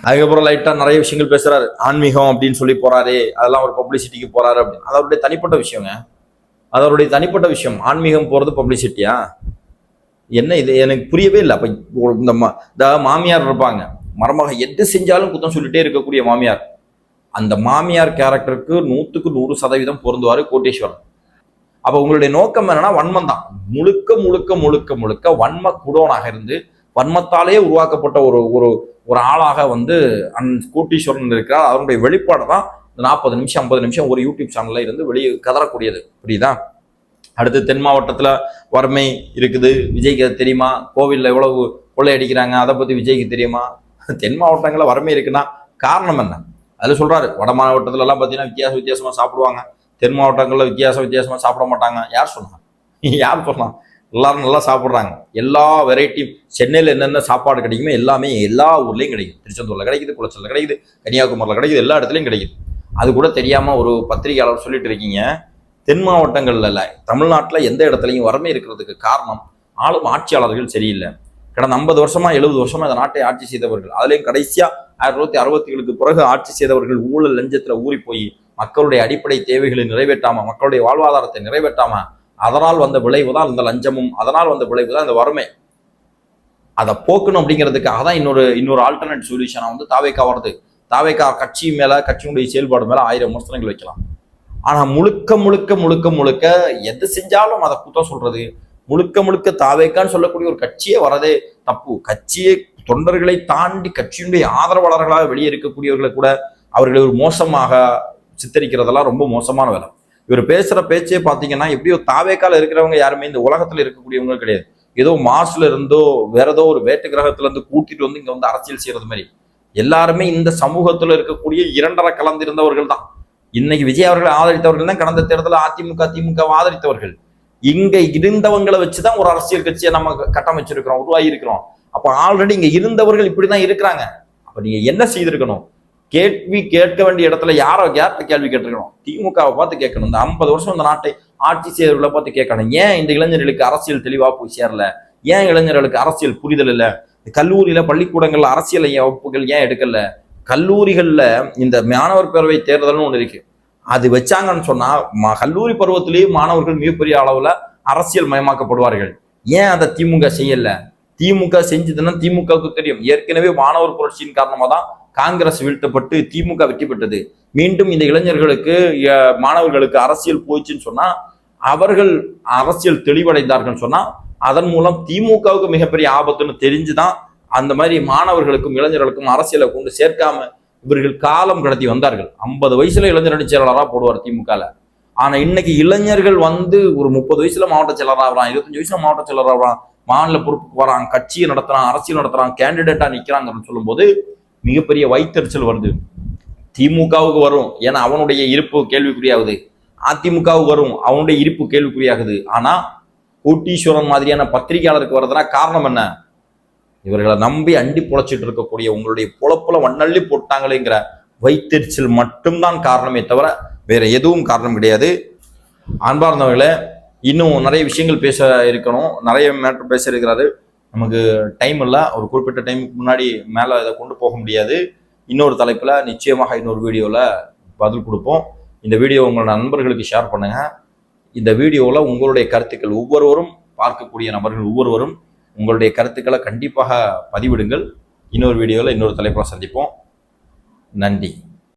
அதுக்கப்புறம் லைட்டா நிறைய விஷயங்கள் பேசுறாரு. ஆன்மீகம் அப்படின்னு சொல்லி போறாரு, அதெல்லாம் ஒரு பப்ளிசிட்டிக்கு போறாரு அப்படின்னு. அது அவருடைய தனிப்பட்ட விஷயங்க. அது அவருடைய தனிப்பட்ட விஷயம். ஆன்மீகம் போறது பப்ளிசிட்டியா? என்ன இது எனக்கு புரியவே இல்லை. அப்ப இந்த மாமியார் இருப்பாங்க, மருமக எது செஞ்சாலும் குத்தம் சொல்லிட்டே இருக்கக்கூடிய மாமியார். அந்த மாமியார் கேரக்டருக்கு 100% பொருந்துவாரு கோட்டீஸ்வரன். அப்ப உங்களுடைய நோக்கம் என்னன்னா வன்மம் தான். முழுக்க வன்ம குடோனாக இருந்து வன்மத்தாலே உருவாக்கப்பட்ட ஒரு ஆளாக கோட்டீஸ்வரன் இருக்கிறார். அதனுடைய வெளிப்பாடு தான் 40 நிமிஷம் 50 நிமிஷம் ஒரு யூடியூப் சேனல்ல இருந்து வெளியே கதறக்கூடியது. புரியுதா? அடுத்து தென் மாவட்டத்துல வறுமை இருக்குது. விஜய்க்கு அது தெரியுமா? கோவில்ல எவ்வளவு கொள்ளையடிக்கிறாங்க அதை பத்தி விஜய்க்கு தெரியுமா? தென் மாவட்டங்கள்ல வறுமை இருக்குன்னா காரணம் என்ன? அதுல சொல்றாரு, வட மாவட்டத்துல எல்லாம் பாத்தீங்கன்னா வித்தியாசமா சாப்பிடுவாங்க, தென் மாவட்டங்கள்ல வித்தியாசமா சாப்பிட மாட்டாங்க. யார் சொன்னாங்க? எல்லாரும் நல்லா சாப்பிட்றாங்க. எல்லா வெரைட்டியும் சென்னையில் என்னென்ன சாப்பாடு கிடைக்குமோ எல்லாமே எல்லா ஊர்லேயும் கிடைக்குது. திருச்செந்தூர்ல கிடைக்குது, குளச்சல்ல கிடைக்குது, கன்னியாகுமரியில் கிடைக்குது, எல்லா இடத்துலையும் கிடைக்குது. அது கூட தெரியாம ஒரு பத்திரிகையாளர் சொல்லிட்டு இருக்கீங்க. தென் மாவட்டங்கள்ல தமிழ்நாட்டில் எந்த இடத்துலையும் வறுமை இருக்கிறதுக்கு காரணம் ஆளும் ஆட்சியாளர்கள் சரியில்லை. கடந்த 50 வருஷமா 70 வருஷமா இந்த நாட்டை ஆட்சி செய்தவர்கள், அதுலேயும் கடைசியா 1967க்கு பிறகு ஆட்சி செய்தவர்கள் ஊழல் லஞ்சத்துல ஊறி போய் மக்களுடைய அடிப்படை தேவைகளை நிறைவேற்றாம, மக்களுடைய வாழ்வாதாரத்தை நிறைவேற்றாம, அதனால் வந்த விளைவு தான் இந்த லஞ்சமும், அதனால் வந்த விளைவு தான் இந்த வறுமை. அதை போக்கணும் அப்படிங்கிறதுக்காக தான் இன்னொரு ஆல்டர்னேட் சொல்யூஷனா தாவேக்கா வருது. தாவேக்கா கட்சி மேல, கட்சியினுடைய செயல்பாடு மேல 1000 விமர்சனங்கள் வைக்கலாம். ஆனா முழுக்க எது செஞ்சாலும் அதை குத்தம் சொல்றது, முழுக்க தாவேக்கான்னு சொல்லக்கூடிய ஒரு கட்சியே வரதே தப்பு. கட்சியை தொண்டர்களை தாண்டி கட்சியினுடைய ஆதரவாளர்களாக வெளியே இருக்கக்கூடியவர்களை கூட அவர்களை ஒரு மோசமாக சித்தரிக்கிறதெல்லாம் ரொம்ப மோசமான வேலை. இவர் பேசுற பேச்சே பாத்தீங்கன்னா எப்படியோ தாவேக்கால இருக்கிறவங்க யாருமே இந்த உலகத்துல இருக்கக்கூடியவங்க கிடையாது. ஏதோ மார்ஸ்ல இருந்தோ வேற ஏதோ ஒரு வேட்டு கிரகத்துல இருந்து கூட்டிட்டு இங்க அரசியல் செய்யறது மாதிரி. எல்லாருமே இந்த சமூகத்துல இருக்கக்கூடிய இரண்டரை கலந்திருந்தவர்கள் தான். இன்னைக்கு விஜய் அவர்களை ஆதரித்தவர்கள் தான் கடந்த தேர்தலில் திமுக ஆதரித்தவர்கள். இங்க இருந்தவங்களை வச்சுதான் ஒரு அரசியல் கட்சியை நம்ம கட்டமைச்சிருக்கிறோம், உருவாகி இருக்கிறோம். அப்ப ஆல்ரெடி இங்க இருந்தவர்கள் இப்படிதான் இருக்கிறாங்க. அப்ப நீங்க என்ன செய்திருக்கணும்? கேள்வி கேட்க வேண்டிய இடத்துல யார்கிட்ட கேள்வி கேட்டிருக்கணும்? திமுகவை பார்த்து கேட்கணும். இந்த 50 வருஷம் இந்த நாட்டை ஆட்சி செய்தவர்களை பார்த்து கேட்கணும். ஏன் இந்த இளைஞர்களுக்கு அரசியல் தெளிவா போய் சேரல? ஏன் இளைஞர்களுக்கு அரசியல் புரிதல் இல்லை? கல்லூரியில பள்ளிக்கூடங்கள்ல அரசியல் வகுப்புகள் ஏன் எடுக்கல? கல்லூரிகள்ல இந்த மாணவர் பேரவை தேர்தல்னு ஒண்ணு இருக்கு, அது வச்சாங்கன்னு சொன்னா கல்லூரி பருவத்திலேயே மாணவர்கள் மிகப்பெரிய அளவுல அரசியல் மயமாக்கப்படுவார்கள். ஏன் அதை திமுக செய்யல? திமுக செஞ்சதுன்னா திமுகவுக்கு தெரியும். ஏற்கனவே மாணவர் புரட்சியின் காரணமா தான் காங்கிரஸ் வீழ்த்தப்பட்டு திமுக வெற்றி பெற்றது. மீண்டும் இந்த இளைஞர்களுக்கு மாணவர்களுக்கு அரசியல் போச்சுன்னு சொன்னா, அவர்கள் அரசியல் தெளிவடைந்தார்கள் சொன்னா, அதன் மூலம் திமுகவுக்கு மிகப்பெரிய ஆபத்துன்னு தெரிஞ்சுதான் அந்த மாதிரி மாணவர்களுக்கும் இளைஞர்களுக்கும் அரசியலை கொண்டு சேர்க்காம இவர்கள் காலம் கடத்தி வந்தார்கள். 50 வயசுல இளைஞர் அணி செயலாளராக போடுவார் திமுகல. ஆனா இன்னைக்கு இளைஞர்கள் ஒரு 30 வயசுல மாவட்ட செயலராக ஆகிறான், 25 வயசுல மாவட்ட செயலராக ஆகிறான், மாநில பொறுப்புக்கு வரான், கட்சியை நடத்துறான், அரசியல் நடத்துறான், கேண்டிடேட்டா நிக்கிறாங்கன்னு சொல்லும் போது மிகப்பெரிய வைத்தறிச்சல் வருது. திமுகவுக்கு வரும், ஏன்னா அவனுடைய இருப்பு கேள்விக்குறியாகுது. அதிமுகவுக்கு வரும், அவனுடைய இருப்பு கேள்விக்குறியாகுது. ஆனா கோட்டீஸ்வரன் மாதிரியான பத்திரிகையாளருக்கு வர்றதுனா காரணம் என்ன? இவர்களை நம்பி அண்டி பொழைச்சிட்டு இருக்கக்கூடிய உங்களுடைய பொழப்புல மண்ணள்ளி போட்டாங்களேங்கிற வைத்தறிச்சல் மட்டும்தான் காரணமே தவிர வேற எதுவும் காரணம் கிடையாது. அன்பார்ந்தவர்களே, இன்னும் நிறைய விஷயங்கள் பேச இருக்கணும், நிறைய மேட்டர் பேச இருக்கிறாரு. நமக்கு டைம் இல்லை, ஒரு குறிப்பிட்ட டைமுக்கு முன்னாடி மேலே இதை கொண்டு போக முடியாது. இன்னொரு தலைப்பில் நிச்சயமாக இன்னொரு வீடியோவில் பதில் கொடுப்போம். இந்த வீடியோ உங்களோட நண்பர்களுக்கு ஷேர் பண்ணுங்க. இந்த வீடியோவில் உங்களுடைய கருத்துக்கள், ஒவ்வொருவரும் பார்க்கக்கூடிய நபர்கள் ஒவ்வொருவரும் உங்களுடைய கருத்துக்களை கண்டிப்பாக பதிவிடுங்கள். இன்னொரு வீடியோவில் இன்னொரு தலைப்பில் சந்திப்போம். நன்றி.